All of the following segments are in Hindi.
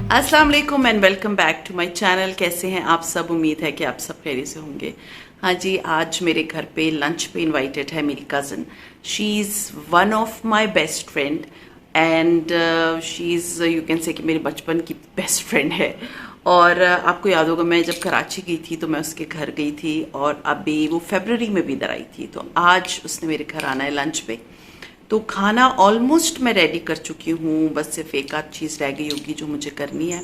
अस्सलाम वालेकुम and welcome back to my channel. कैसे हैं आप सब? उम्मीद है कि आप सब खैरियत से होंगे। हाँ जी, आज मेरे घर पे लंच पे इनवाइटेड है मेरी cousin. She is one of my best friend and she is, you can say कि मेरे बचपन की बेस्ट फ्रेंड है। और आपको याद होगा मैं जब कराची गई थी तो मैं उसके घर गई थी और अभी वो फरवरी में भी इधर आई थी, तो आज उसने मेरे घर आना है लंच पे। तो खाना ऑलमोस्ट मैं रेडी कर चुकी हूँ, बस सिर्फ एक आध चीज़ रह गई होगी जो मुझे करनी है।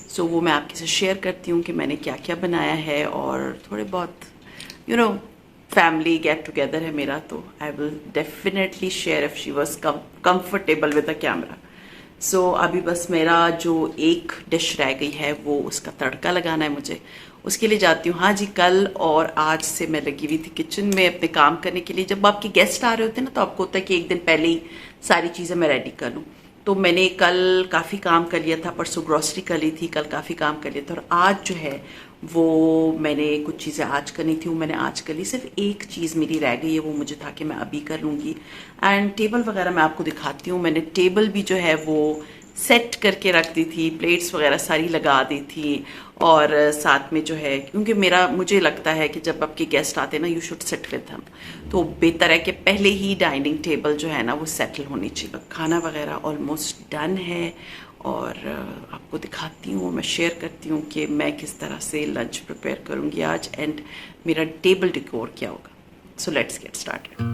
सो वो मैं आपके साथ शेयर करती हूँ कि मैंने क्या क्या बनाया है। और थोड़े बहुत you know family get together है मेरा, तो I will definitely share if she was comfortable with the camera. So अभी बस मेरा जो एक डिश रह गई है वो उसका तड़का लगाना है मुझे। उसके लिए जाती हूँ। हाँ जी, कल और आज से मैं लगी हुई थी किचन में अपने काम करने के लिए। जब आपके गेस्ट आ रहे होते हैं ना तो आपको होता है कि एक दिन पहले ही सारी चीज़ें मैं रेडी कर लूँ। तो मैंने कल काफ़ी काम कर लिया था, परसों ग्रॉसरी कर ली थी, कल काफ़ी काम कर लिया था। और आज जो है वो मैंने कुछ चीज़ें आज करनी थी, वो मैंने आज कर ली। सिर्फ एक चीज़ मेरी रह गई है, वो मुझे था कि मैं अभी कर लूँगी। एंड टेबल वगैरह मैं आपको दिखाती हूँ। मैंने टेबल भी जो है वो सेट करके रख दी थी, प्लेट्स वगैरह सारी लगा दी थी। और साथ में जो है, क्योंकि मुझे लगता है कि जब आपके गेस्ट आते हैं ना, यू शुड सिट विद हम, तो बेहतर है कि पहले ही डाइनिंग टेबल जो है ना वो सेटल होनी चाहिए। खाना वगैरह ऑलमोस्ट डन है और आपको दिखाती हूँ, मैं शेयर करती हूँ कि मैं किस तरह से लंच प्रिपेयर करूँगी आज एंड मेरा टेबल डिकोर क्या होगा। So let's get started.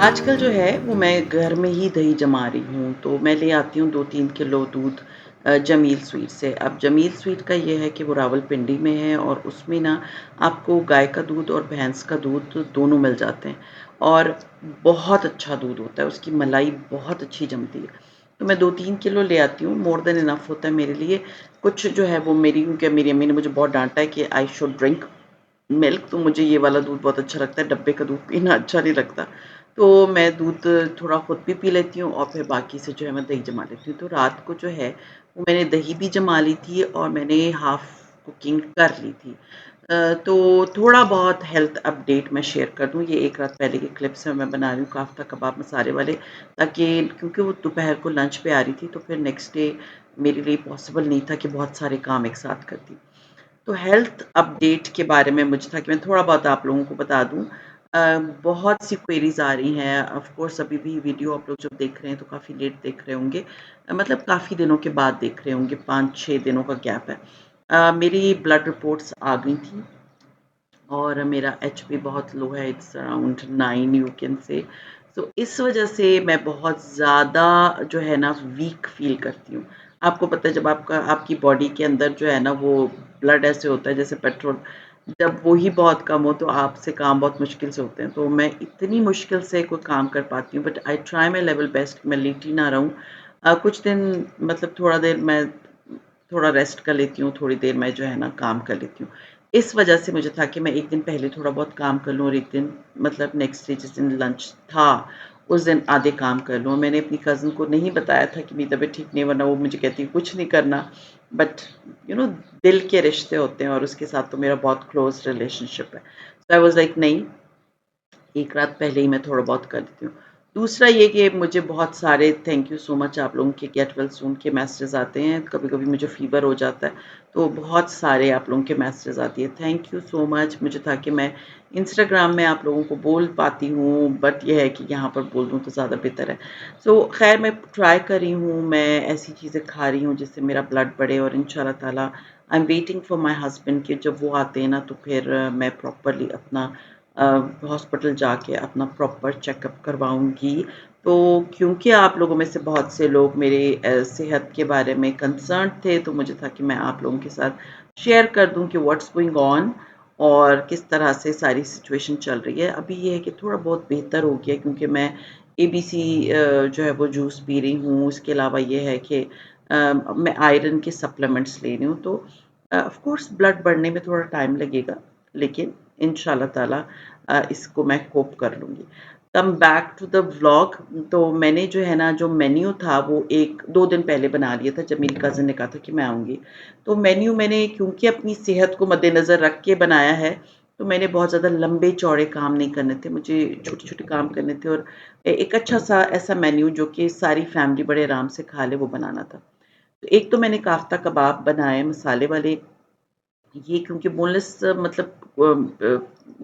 आजकल जो है वो मैं घर में ही दही जमा रही हूँ, तो मैं ले आती हूँ 2-3 किलो दूध जमील स्वीट से। अब जमील स्वीट का ये है कि वो रावलपिंडी में है और उसमें ना आपको गाय का दूध और भैंस का दूध दोनों मिल जाते हैं और बहुत अच्छा दूध होता है, उसकी मलाई बहुत अच्छी जमती है। तो मैं 2-3 किलो ले आती हूँ, मोर देन इनफ होता है मेरे लिए। कुछ जो है वो क्योंकि मेरी अम्मी ने मुझे बहुत डाँटा है कि आई शुड ड्रिंक मिल्क, तो मुझे ये वाला दूध बहुत अच्छा लगता है, डब्बे का दूध पीना अच्छा नहीं लगता। तो मैं दूध थोड़ा खुद भी पी लेती हूँ और फिर बाकी से जो है मैं दही जमा लेती हूँ। तो रात को जो है वो मैंने दही भी जमा ली थी और मैंने हाफ़ कुकिंग कर ली थी। तो थोड़ा बहुत हेल्थ अपडेट मैं शेयर कर दूँ। ये एक रात पहले की क्लिप्स हैं, मैं बना रही हूँ काफ्ता कबाब मसाले वाले, ताकि क्योंकि वो दोपहर को लंच पे आ रही थी तो फिर नेक्स्ट डे मेरे लिए पॉसिबल नहीं था कि बहुत सारे काम एक साथ करती। तो हेल्थ अपडेट के बारे में मुझे था कि मैं थोड़ा बहुत आप लोगों को बता दूँ। बहुत सी क्वेरीज़ आ रही हैं, ऑफ़ कोर्स अभी भी वीडियो आप लोग जब देख रहे हैं तो काफ़ी लेट देख रहे होंगे। मतलब काफ़ी दिनों के बाद देख रहे होंगे, 5-6 दिनों का गैप है। मेरी ब्लड रिपोर्ट्स आ गई थी और मेरा एचबी बहुत लो है, it's around 9 you can say. सो इस वजह से मैं बहुत ज़्यादा जो है ना वीक फ़ील करती हूँ। आपको पता है जब आपकी बॉडी के अंदर जो है ना वो ब्लड ऐसे होता है जैसे पेट्रोल, जब वो ही बहुत कम हो तो आपसे काम बहुत मुश्किल से होते हैं। तो मैं इतनी मुश्किल से कोई काम कर पाती हूँ, but I try my level best, मैं लेटी ना रहूँ। कुछ दिन मतलब थोड़ा देर मैं थोड़ा रेस्ट कर लेती हूँ, थोड़ी देर मैं जो है ना काम कर लेती हूँ। इस वजह से मुझे था कि मैं एक दिन पहले थोड़ा बहुत काम कर लूँ और एक दिन मतलब नेक्स्ट डे जिस दिन लंच था, उस दिन आधे काम कर लूँ। मैंने अपनी कज़िन को नहीं बताया था कि मेरी तबीयत ठीक नहीं है, वरना वो मुझे कहती कुछ नहीं करना। बट दिल के रिश्ते होते हैं और उसके साथ तो मेरा बहुत क्लोज़ रिलेशनशिप है। सो आई वाज़ लाइक नहीं, एक रात पहले ही मैं थोड़ा बहुत कर देती हूँ। दूसरा ये कि मुझे बहुत सारे थैंक यू सो मच आप लोगों के गेट वेल सून के मैसेजेस आते हैं। कभी-कभी मुझे फ़ीवर हो जाता है, तो बहुत सारे आप लोगों के मैसेजेस आती है। Thank you so much. मुझे था कि मैं इंस्टाग्राम में आप लोगों को बोल पाती हूँ, बट ये है कि यहाँ पर बोल दूँ तो ज़्यादा बेहतर है। सो ख़ैर मैं ट्राई कर रही हूँ, मैं ऐसी चीज़ें खा रही हूँ जिससे मेरा ब्लड बढ़े और इंशाल्लाह ताला I am waiting for my husband कि जब वो आते हैं ना तो फिर मैं प्रॉपर्ली अपना हॉस्पिटल जाके अपना प्रॉपर चेकअप करवाऊँगी। तो क्योंकि आप लोगों में से बहुत से लोग मेरे सेहत के बारे में कंसर्न्ड थे, तो मुझे था कि मैं आप लोगों के साथ शेयर कर दूँ कि व्हाट्स गोइंग ऑन और किस तरह से सारी सिचुएशन चल रही है। अभी ये है कि थोड़ा बहुत बेहतर हो गया क्योंकि मैं एबीसी जो है वो जूस पी रही हूँ। इसके अलावा ये है कि मैं आयरन के सप्लीमेंट्स ले रही हूँ। तो ऑफ़ कोर्स ब्लड बढ़ने में थोड़ा टाइम लगेगा, लेकिन इंशाल्लाह ताला इसको मैं कोप कर लूँगी। Come back to the vlog. तो मैंने जो है ना जो मेन्यू था वो 1-2 दिन पहले बना लिया था जब मेरी कज़िन ने कहा था कि मैं आऊँगी। तो मेन्यू मैंने क्योंकि अपनी सेहत को मद्देनज़र रख के बनाया है, तो मैंने बहुत ज़्यादा लंबे चौड़े काम नहीं करने थे, मुझे छोटे-छोटे काम करने थे और एक अच्छा-सा ऐसा मेन्यू जो कि सारी फैमिली बड़े आराम से खा ले, वो बनाना था। तो एक तो मैंने काफ्ता कबाब बनाए मसाले वाले, ये क्योंकि बोनलेस मतलब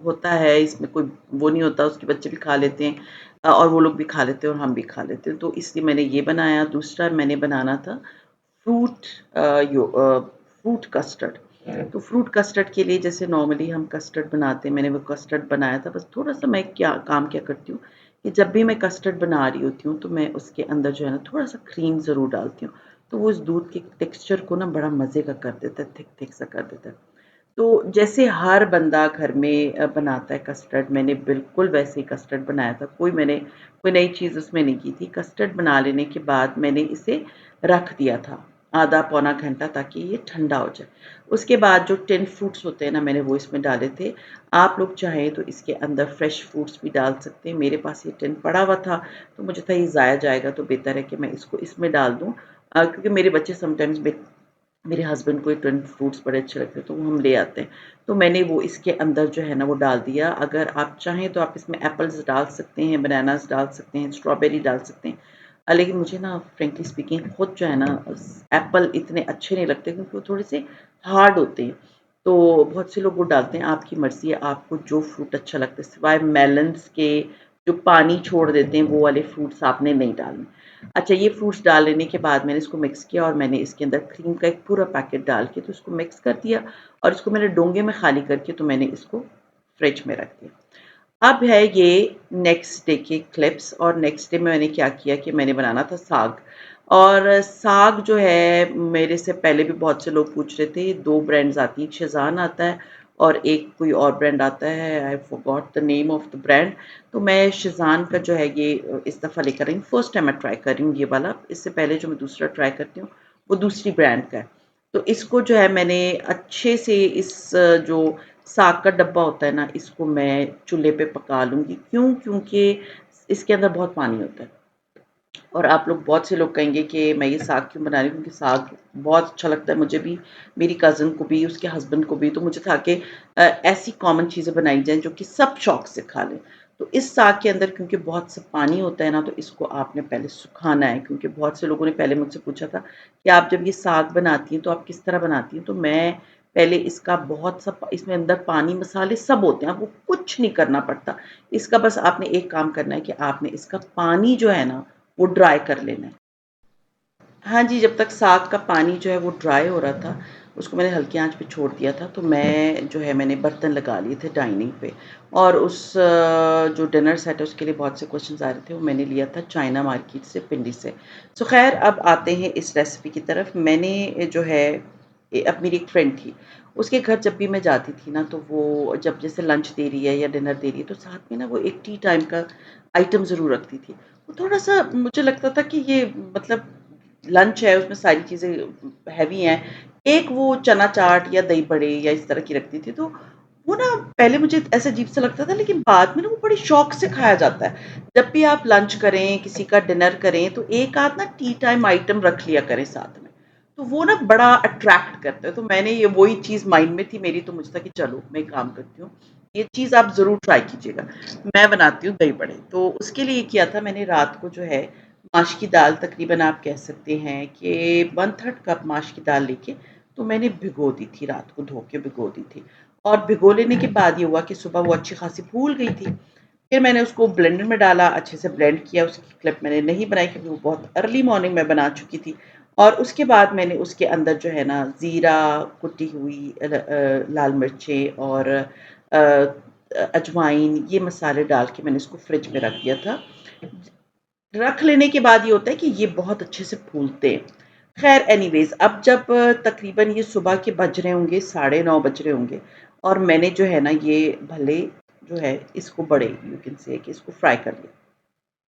होता है, इसमें कोई वो नहीं होता, उसके बच्चे भी खा लेते हैं और वो लोग भी खा लेते हैं और हम भी खा लेते हैं, तो इसलिए मैंने ये बनाया। दूसरा मैंने बनाना था फ्रूट फ्रूट कस्टर्ड। तो फ्रूट कस्टर्ड के लिए जैसे नॉर्मली हम कस्टर्ड बनाते हैं, मैंने वो कस्टर्ड बनाया था। बस थोड़ा-सा मैं क्या करती हूँ कि जब भी मैं कस्टर्ड बना रही होती हूँ, तो मैं उसके अंदर जो है ना थोड़ा-सा क्रीम ज़रूर डालती हूँ। तो वो उस दूध के टेक्सचर को ना बड़ा मज़े का कर देता है, थिक-थिक सा कर देता है। तो जैसे हर बंदा घर में बनाता है कस्टर्ड, मैंने बिल्कुल वैसे ही कस्टर्ड बनाया था। मैंने कोई नई चीज़ उसमें नहीं की थी। कस्टर्ड बना लेने के बाद मैंने इसे रख दिया था आधा पौना घंटा, ताकि ये ठंडा हो जाए। उसके बाद जो टिन फ्रूट्स होते हैं ना, मैंने वो इसमें डाले थे। आप लोग चाहें तो इसके अंदर फ्रेश फ्रूट्स भी डाल सकते हैं। मेरे पास ये टिन पड़ा हुआ था, तो मुझे था ये ज़ाया जाएगा, तो बेहतर है कि मैं इसको इसमें डाल दूँ। क्योंकि मेरे बच्चे समटाइम्स मेरे हस्बैंड को ये टिन फ्रूट्स बड़े अच्छे लगते हैं, तो वो हम ले आते हैं। तो मैंने वो इसके अंदर जो है ना वो डाल दिया। अगर आप चाहें तो आप इसमें एप्पल्स डाल सकते हैं, बनानास डाल सकते हैं, स्ट्रॉबेरी डाल सकते हैं। लेकिन मुझे ना फ्रैंकली स्पीकिंग खुद जो है ना एप्पल इतने अच्छे नहीं लगते, क्योंकि वो थोड़े से हार्ड होते हैं। तो बहुत से लोग वो डालते हैं, आपकी मर्ज़ी है, आपको जो फ्रूट अच्छा लगता है, सिवाय मेलन्स के जो पानी छोड़ देते हैं, वो वाले फ्रूट्स आपने नहीं डालने। अच्छा, ये फ्रूट्स डाल लेने के बाद मैंने इसको मिक्स किया और मैंने इसके अंदर क्रीम का एक पूरा पैकेट डाल के तो इसको मिक्स कर दिया और इसको मैंने डोंगे में खाली करके तो मैंने इसको फ्रिज में रख दिया। अब है ये नेक्स्ट डे के क्लिप्स, और नेक्स्ट डे में मैंने क्या किया कि मैंने बनाना था साग। और साग जो है, मेरे से पहले भी बहुत से लोग पूछ रहे थे, 2 ब्रांड्स आती हैं, एक शेज़ान आता है और एक कोई और ब्रांड आता है, I forgot the name of the brand. तो मैं शेज़ान का जो है ये इस दफ़ा लेकर आई हूँ, फर्स्ट टाइम मैं ट्राई कर रही हूँ ये वाला। इससे पहले जो मैं दूसरा ट्राई करती हूँ, वो दूसरी ब्रांड का है। तो इसको जो है मैंने अच्छे से जो साग का डब्बा होता है ना, इसको मैं चूल्हे पे पका लूँगी। क्यों? क्योंकि इसके अंदर बहुत पानी होता है। और आप लोग, बहुत से लोग कहेंगे कि मैं ये साग क्यों बना रही हूँ, क्योंकि साग बहुत अच्छा लगता है मुझे भी, मेरी कज़िन को भी, उसके हस्बैंड को भी। तो मुझे था कि ऐसी कॉमन चीज़ें बनाई जाएँ जो कि सब शौक से खा लें। तो इस साग के अंदर क्योंकि बहुत सा पानी होता है ना, तो इसको आपने पहले सुखाना है, क्योंकि बहुत से लोगों ने पहले मुझसे पूछा था कि आप जब ये साग बनाती हैं तो आप किस तरह बनाती हैं? तो मैं पहले इसका बहुत सा इसमें अंदर पानी, मसाले सब होते हैं, आपको कुछ नहीं करना पड़ता। इसका बस आपने एक काम करना है कि आपने इसका पानी जो है ना, वो ड्राई कर लेना है। हाँ जी, जब तक साग का पानी जो है वो ड्राई हो रहा था, उसको मैंने हल्की आँच पे छोड़ दिया था, तो मैं जो है मैंने बर्तन लगा लिए थे डाइनिंग पे। और जो डिनर सेट है उसके लिए बहुत से क्वेश्चन्स आ रहे थे, वो मैंने लिया था चाइना मार्केट से, पिंडी से। सो ख़ैर, अब आते हैं इस रेसिपी की तरफ। मैंने जो है अब मेरी एक फ्रेंड थी, उसके घर जब भी मैं जाती थी ना, तो वो जब जैसे लंच दे रही है या डिनर दे रही है, तो साथ में ना वो एक टी टाइम का आइटम ज़रूर रखती थी। वो थोड़ा-सा मुझे लगता था कि ये मतलब लंच है, उसमें सारी चीज़ें हैवी हैं। एक वो चना चाट या दही बड़े या इस तरह की रखती थी, तो वो ना पहले मुझे ऐसा अजीब-सा लगता था, लेकिन बाद में ना वो बड़े शौक से खाया जाता है। जब भी आप लंच करें, किसी का डिनर करें, तो एक आध ना टी टाइम आइटम रख लिया करें साथ में। तो वो ना बड़ा अट्रैक्ट करता है, तो मैंने ये वही चीज़ माइंड में थी मेरी, तो मुझे था कि चलो मैं एक काम करती हूँ, ये चीज़ आप ज़रूर ट्राई कीजिएगा। मैं बनाती हूँ दही बड़े, तो उसके लिए किया था मैंने रात को जो है माश की दाल, तकरीबन आप कह सकते हैं कि 1/3 कप माश की दाल लेके तो मैंने भिगो दी थी, रात को धो के भिगो दी थी। और भिगो लेने के बाद ये हुआ कि सुबह वो अच्छी खासी फूल गई थी। फिर मैंने उसको ब्लेंडर में डाला, अच्छे से ब्लेंड किया, उसकी क्लिप मैंने नहीं बनाई क्योंकि वो बहुत अर्ली मॉर्निंग में बना चुकी थी। और उसके बाद मैंने उसके अंदर जो है ना ज़ीरा, कुटी हुई लाल मिर्चें और अजवाइन, ये मसाले डाल के मैंने इसको फ्रिज में रख दिया था। रख लेने के बाद ये होता है कि ये बहुत अच्छे से फूलते हैं। ख़ैर एनीवेज़, अब जब तकरीबन ये सुबह के बज रहे होंगे, 9:30 बज रहे होंगे, और मैंने जो है ना ये भले जो है इसको बड़े यू कैन से कि इसको फ्राई कर लिया।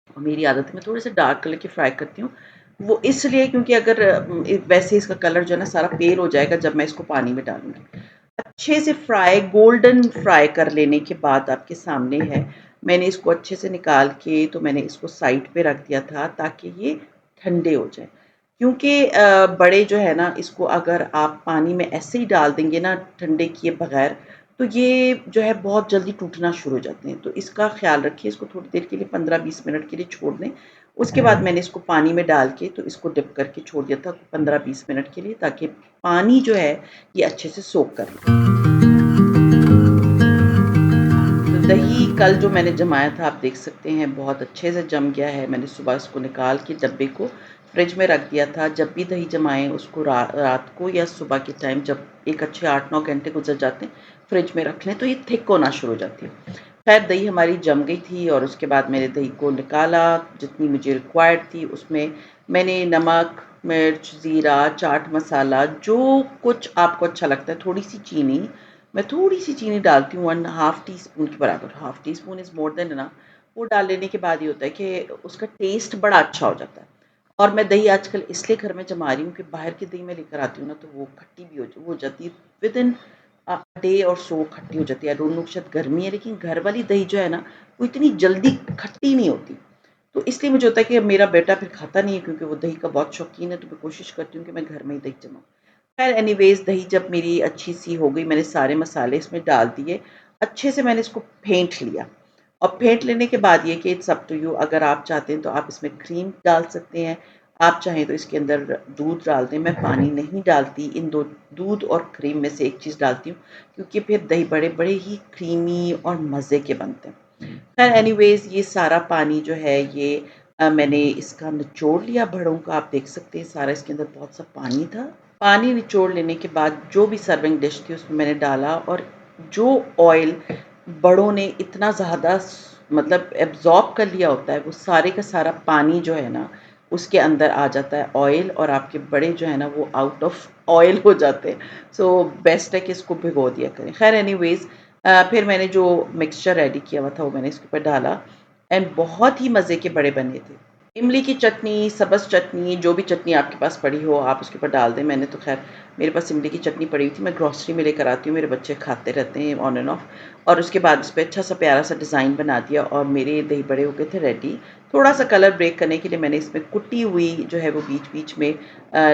और मेरी आदत है मैं थोड़े से डार्क कलर के फ्राई करती हूँ। वो इसलिए क्योंकि अगर वैसे इसका कलर जो है ना सारा पेल हो जाएगा जब मैं इसको पानी में डालूँगी। अच्छे से फ्राई, गोल्डन फ्राई कर लेने के बाद आपके सामने है, मैंने इसको अच्छे से निकाल के तो मैंने इसको साइड पे रख दिया था ताकि ये ठंडे हो जाएँ। क्योंकि बड़े जो है ना, इसको अगर आप पानी में ऐसे ही डाल देंगे ना ठंडे किए बगैर, तो ये जो है बहुत जल्दी टूटना शुरू हो जाते हैं। तो इसका ख़्याल रखिए, इसको थोड़ी देर के लिए 15-20 मिनट के लिए छोड़ दें। उसके बाद मैंने इसको पानी में डाल के तो इसको डिप करके छोड़ दिया था 15-20 मिनट के लिए, ताकि पानी जो है ये अच्छे से सोक कर ले। तो दही कल जो मैंने जमाया था, आप देख सकते हैं बहुत अच्छे से जम गया है। मैंने सुबह इसको निकाल के डब्बे को फ्रिज में रख दिया था। जब भी दही जमाएँ उसको रात को या सुबह के टाइम जब एक अच्छे 8-9 घंटे गुज़र जाते हैं, फ्रिज में रख लें तो ये थिक होना शुरू हो जाती है। ख़ैर दही हमारी जम गई थी और उसके बाद मैंने दही को निकाला, जितनी मुझे रिक्वायर्ड थी उसमें मैंने नमक, मिर्च, ज़ीरा, चाट मसाला, जो कुछ आपको अच्छा लगता है, थोड़ी-सी चीनी, मैं थोड़ी-सी चीनी डालती हूँ 1 हाफ़ टी स्पून के बराबर, half tea spoon is more than enough. वो डाल लेने के बाद ये होता है कि उसका टेस्ट बड़ा अच्छा हो जाता है। और मैं दही आजकल इसलिए घर में जमा रही हूँ कि बाहर की दही मैं लेकर आती हूँ ना, तो वो खट्टी भी हो जाती है, विदिन डे और सो खट्टी हो जाती है। आई डोंट नो, शायद गर्मी है, लेकिन घर वाली दही जो है ना, वो इतनी जल्दी खट्टी नहीं होती। तो इसलिए मुझे होता है कि मेरा बेटा फिर खाता नहीं है, क्योंकि वो दही का बहुत शौकीन है, तो मैं कोशिश करती हूँ कि मैं घर में ही दही जमाऊँ। ख़ैर एनीवेज़ दही जब मेरी अच्छी-सी हो गई, मैंने सारे मसाले इसमें डाल दिए, अच्छे से मैंने इसको फेंट लिया। और फेंट लेने के बाद ये कि इट्स अप टू यू, अगर आप चाहते हैं तो आप इसमें क्रीम डाल सकते हैं, आप चाहें तो इसके अंदर दूध डाल दें। मैं पानी नहीं डालती, इन दो दूध और क्रीम में से एक चीज़ डालती हूँ, क्योंकि फिर दही बड़े-बड़े ही क्रीमी और मज़े के बनते हैं। ख़ैर एनीवेज़ ये सारा पानी जो है ये मैंने इसका निचोड़ लिया बड़ों का, आप देख सकते हैं सारा इसके अंदर बहुत सा पानी था। पानी निचोड़ लेने के बाद जो भी सर्विंग डिश थी उसमें मैंने डाला, और जो ऑयल बड़ों ने इतना ज़्यादा मतलब एब्ज़ॉर्ब कर लिया होता है, वो सारे का सारा पानी जो है ना, उसके अंदर आ जाता है ऑयल, और आपके बड़े जो है ना वो आउट ऑफ ऑयल हो जाते हैं। सो बेस्ट है कि इसको भिगो दिया करें। ख़ैर एनीवेज़ फिर मैंने जो मिक्सचर रेडी किया हुआ था वो मैंने इसके ऊपर डाला, एंड बहुत ही मज़े के बड़े बने थे। इमली की चटनी, सब्ज़ चटनी, जो भी चटनी आपके पास पड़ी हो आप उसके ऊपर डाल दें। मैंने तो ख़ैर मेरे पास इमली की चटनी पड़ी हुई थी, मैं ग्रोसरी में लेकर आती हूँ, मेरे बच्चे खाते रहते हैं ऑन एंड ऑफ। और उसके बाद उसपे अच्छा-सा प्यारा-सा डिज़ाइन बना दिया और मेरे दही बड़े हो गए थे रेडी। थोड़ा-सा कलर ब्रेक करने के लिए मैंने इसमें कुटी हुई जो है वो बीच-बीच में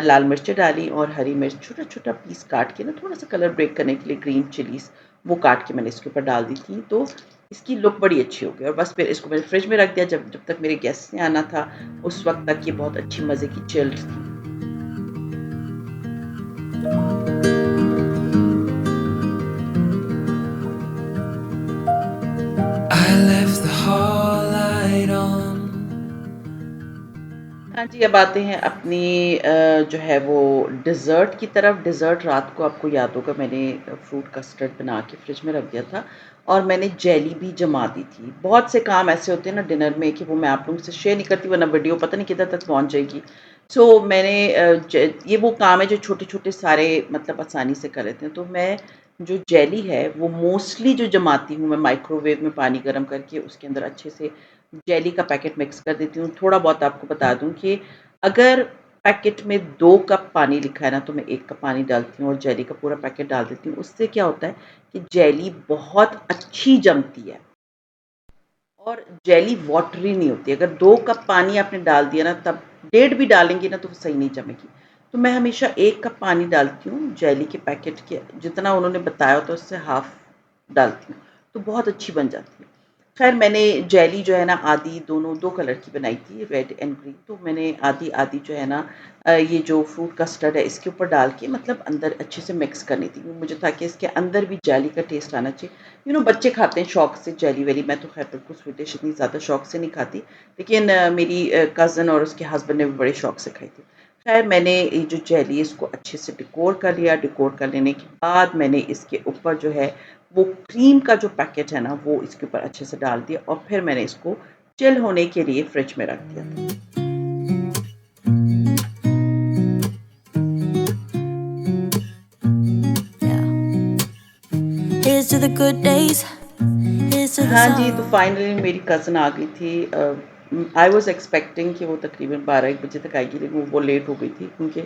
लाल मिर्चें डाली और हरी मिर्च छोटा-छोटा पीस काट के ना, थोड़ा-सा कलर ब्रेक करने के लिए ग्रीन चिलीज़ वो काट के मैंने इसके ऊपर डाल दी थी। तो इसकी लुक बड़ी अच्छी हो गई, और बस फिर इसको मैंने फ्रिज में रख दिया। जब जब तक मेरे गेस्ट ने आना था, उस वक़्त तक ये बहुत अच्छी मज़े की चिल्ड थी। I left the hall light on. हाँ जी, अब आते हैं अपनी जो है वो डेज़र्ट की तरफ। डेज़र्ट रात को आपको याद होगा मैंने फ्रूट कस्टर्ड बना के फ्रिज में रख दिया था, और मैंने जेली भी जमा दी थी। बहुत से काम ऐसे होते हैं ना डिनर में कि वो मैं आप लोगों से शेयर नहीं करती, वरना वीडियो पता नहीं किधर तक पहुँच जाएगी। सो मैंने ये वो काम है जो छोटे-छोटे सारे मतलब आसानी से कर लेते हैं। तो मैं जो जेली है वो मोस्टली जो जमाती हूँ मैं माइक्रोवेव में पानी गर्म करके उसके अंदर अच्छे से जेली का पैकेट मिक्स कर देती हूँ। थोड़ा बहुत आपको बता दूँ कि अगर पैकेट में 2 कप पानी लिखा है ना, तो मैं 1 कप पानी डालती हूँ और जेली का पूरा पैकेट डाल देती हूँ। उससे क्या होता है कि जेली बहुत अच्छी जमती है और जेली वाटरी नहीं होती। अगर 2 कप पानी आपने डाल दिया ना, तब डेढ़ भी डालेंगे ना तो वो सही नहीं जमेगी। तो मैं हमेशा 1 कप पानी डालती हूँ, जेली के पैकेट के जितना उन्होंने बताया होता है उससे हाफ़ डालती हूँ, तो बहुत अच्छी बन जाती है। ख़ैर मैंने जेली जो है ना आधी दोनों 2 कलर की बनाई थी, रेड एंड ग्रीन। तो मैंने आधी-आधी जो है ना ये जो फ्रूट कस्टर्ड है इसके ऊपर डाल के मतलब अंदर अच्छे से मिक्स करनी थी। मुझे ताकि इसके अंदर भी जेली का टेस्ट आना चाहिए। बच्चे खाते हैं शौक से जेली-वेली, मैं तो ख़ैर बिल्कुल स्वीट डिश इतनी ज़्यादा शौक से नहीं खाती। लेकिन मेरी कज़िन और उसके हस्बैंड ने भी बड़े शौक से खाई थी। ख़ैर मैंने ये जो जेली है इसको अच्छे से डेकोर कर लिया। डेकोर कर लेने के बाद मैंने इसके ऊपर जो है वो क्रीम का जो पैकेट है ना, वो इसके ऊपर अच्छे से डाल दिया और फिर मैंने इसको चिल होने के लिए फ्रिज में रख दिया था। Here's to the good days. Here's to the हाँ जी, तो sorrow. फाइनली मेरी कज़िन आ गई थी। आई वाज़ एक्सपेक्टिंग कि वो तकरीबन 12-1 बजे तक आएगी, लेकिन वो लेट हो गई थी क्योंकि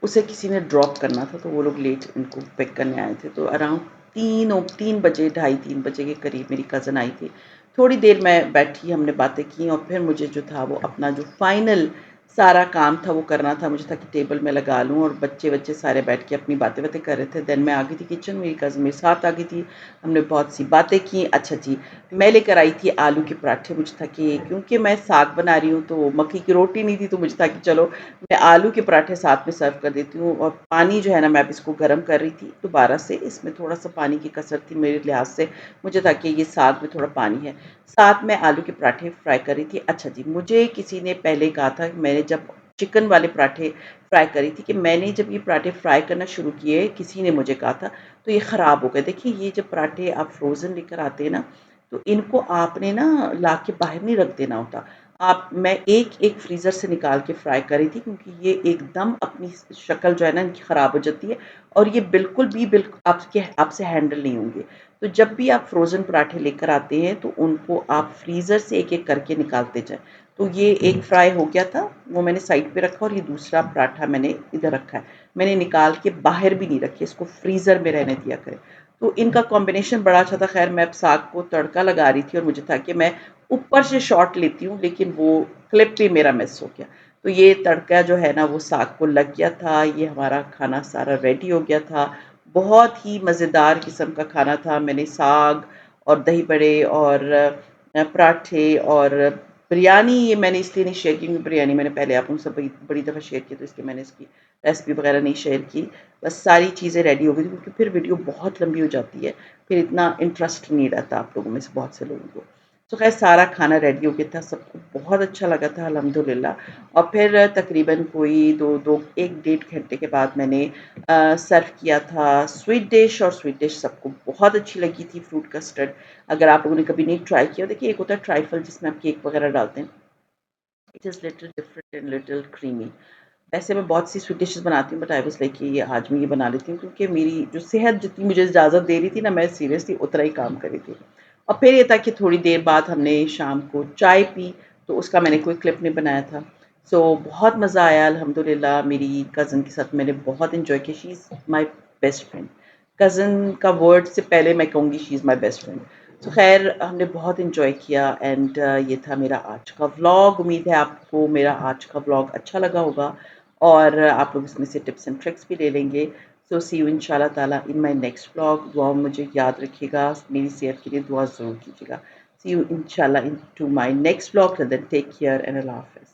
उसे किसी ने ड्रॉप करना था, तो वो लोग लेट उनको पिक करने आए थे। तो अराउंड 3 बजे, ढाई 3 बजे के करीब मेरी कज़िन आई थी। थोड़ी देर मैं बैठी, हमने बातें की और फिर मुझे जो था वो अपना जो फाइनल सारा काम था वो करना था, मुझे था कि टेबल में लगा लूँ और बच्चे-वच्चे सारे बैठ के अपनी बातें-वातें कर रहे थे। देन मैं आ गई थी किचन, मेरी कज़िन मेरे साथ आ गई थी, हमने बहुत सी बातें की। अच्छा जी, मैं लेकर आई थी आलू के पराठे, मुझे था कि क्योंकि मैं साग बना रही हूँ तो मक्की की रोटी नहीं थी, तो मुझे था कि चलो मैं आलू के पराठे साथ में सर्व कर देती हूँ। और पानी जो है ना, मैं अब इसको गर्म कर रही थी दोबारा से, इसमें थोड़ा-सा पानी की कसर थी मेरे लिहाज़ से, मुझे था कि ये साग में थोड़ा पानी है। साथ में आलू के पराठे फ्राई कर रही थी। अच्छा जी, मुझे किसी ने पहले कहा था कि मैंने जब चिकन वाले पराठे फ्राई करी थी कि मैंने जब ये पराठे फ्राई करना शुरू किए, किसी ने मुझे कहा था, तो ये ख़राब हो गए। देखिए, ये जब पराठे आप फ्रोज़न लेकर आते हैं ना, तो इनको आपने ना ला के बाहर नहीं रख देना होता। आप मैं एक-एक फ्रीज़र से निकाल के फ्राई कर रही थी, क्योंकि ये एकदम अपनी शक्ल जो है ना इनकी ख़राब हो जाती है और ये बिल्कुल भी आपके आपसे हैंडल नहीं होंगे। तो जब भी आप फ्रोज़न पराठे लेकर आते हैं, तो उनको आप फ्रीज़र से एक-एक करके निकालते जाएँ। तो ये एक फ्राई हो गया था, वो मैंने साइड पे रखा और ये दूसरा पराठा मैंने इधर रखा है। मैंने निकाल के बाहर भी नहीं रखे, इसको फ्रीज़र में रहने दिया करें। तो इनका कॉम्बिनेशन बड़ा अच्छा था। ख़ैर मैं अब साग को तड़का लगा रही थी और मुझे था कि मैं ऊपर से शॉट लेती हूँ, लेकिन वो क्लिप भी मेरा मिस हो गया। तो ये तड़का जो है ना वो साग को लग गया था, ये हमारा खाना सारा रेडी हो गया था। बहुत ही मज़ेदार किस्म का खाना था। मैंने साग और दही बड़े और पराठे और बिरयानी, ये मैंने इसलिए नहीं शेयर की क्योंकि बिरयानी मैंने पहले आप उनसे बड़ी बड़ी दफ़ा शेयर की, तो इसलिए मैंने इसकी रेसिपी वगैरह नहीं शेयर की। बस सारी चीज़ें रेडी हो गई थी, क्योंकि फिर वीडियो बहुत लंबी हो जाती है, फिर इतना इंटरेस्ट नहीं रहता आप लोगों में से बहुत से लोगों को। तो ख़ैर सारा खाना रेडी हो गया था, सबको बहुत अच्छा लगा था अल्हम्दुलिल्लाह। और फिर तकरीबन कोई 2 1 डेढ़ घंटे के बाद मैंने सर्व किया था स्वीट डिश, और स्वीट डिश सबको बहुत अच्छी लगी थी, फ्रूट कस्टर्ड। अगर आप लोगों ने कभी नहीं ट्राई किया, देखिए एक होता है ट्राइफल जिसमें आप केक वगैरह डालते हैं, it is little different and little creamy. वैसे मैं बहुत सी स्वीट डिशेज़ बनाती हूँ, बट आई वाज़ लाइक कि ये आज मैं ये बना लेती हूँ, क्योंकि मेरी जो सेहत जितनी मुझे इजाज़त दे रही थी ना, मैं सीरियसली उतना ही काम कर रही थी। और फिर ये था कि थोड़ी देर बाद हमने शाम को चाय पी, तो उसका मैंने कोई क्लिप नहीं बनाया था। सो बहुत मज़ा आया अल्हम्दुलिल्लाह, मेरी कज़िन के साथ मैंने बहुत एन्जॉय किया। She is my best friend. Cousin का वर्ड से पहले मैं कहूँगी she is my best friend. तो ख़ैर हमने बहुत एन्जॉय किया एंड ये था मेरा आज का व्लॉग। उम्मीद है आपको मेरा आज का व्लॉग अच्छा लगा होगा और आप लोग इसमें से टिप्स एंड ट्रिक्स भी ले लेंगे। सो सी यू इंशाल्लाह ताला इन माय नेक्स्ट व्लॉग। दुआ में मुझे याद रखिएगा, मेरी सेहत के लिए दुआ ज़रूर कीजिएगा। सी यू इंशाल्लाह into my next vlog. Till then take care and अल्लाह हाफ़िज़।